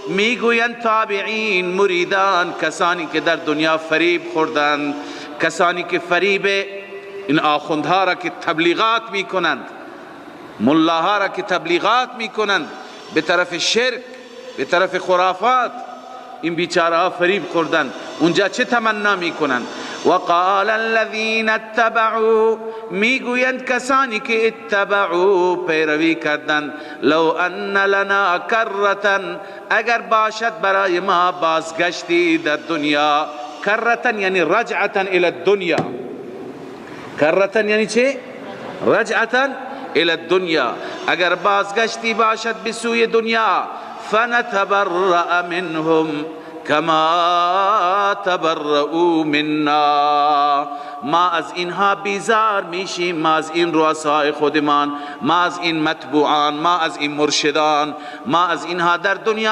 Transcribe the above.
میگویند تابعین مریدان، کسانی که در دنیا فریب خوردند، کسانی که فریب این آخوندها را که تبلیغات میکنند، ملاها را که تبلیغات میکنند به طرف شرک، به طرف خرافات، این بیچاره ها فریب خوردند. اونجا چه تمنا میکنند؟ وقال الذين اتبعوا، میگویند کسانی که اتبعوا پیروی کردند، لو ان لنا کرة، اگر باشد برای ما بازگشتی در دنیا. کرة یعنی رجعة الى الدنیا. کرة یعنی چه؟ رجعة الى الدنیا، اگر بازگشتی باشد به سوی دنیا. فنتبرأ منهم کما تبرؤوا منا، ما از اینها بیزار میشیم، ما از این رؤسای خودمان، ما از این متبوعان، ما از این مرشدان، ما از اینها در دنیا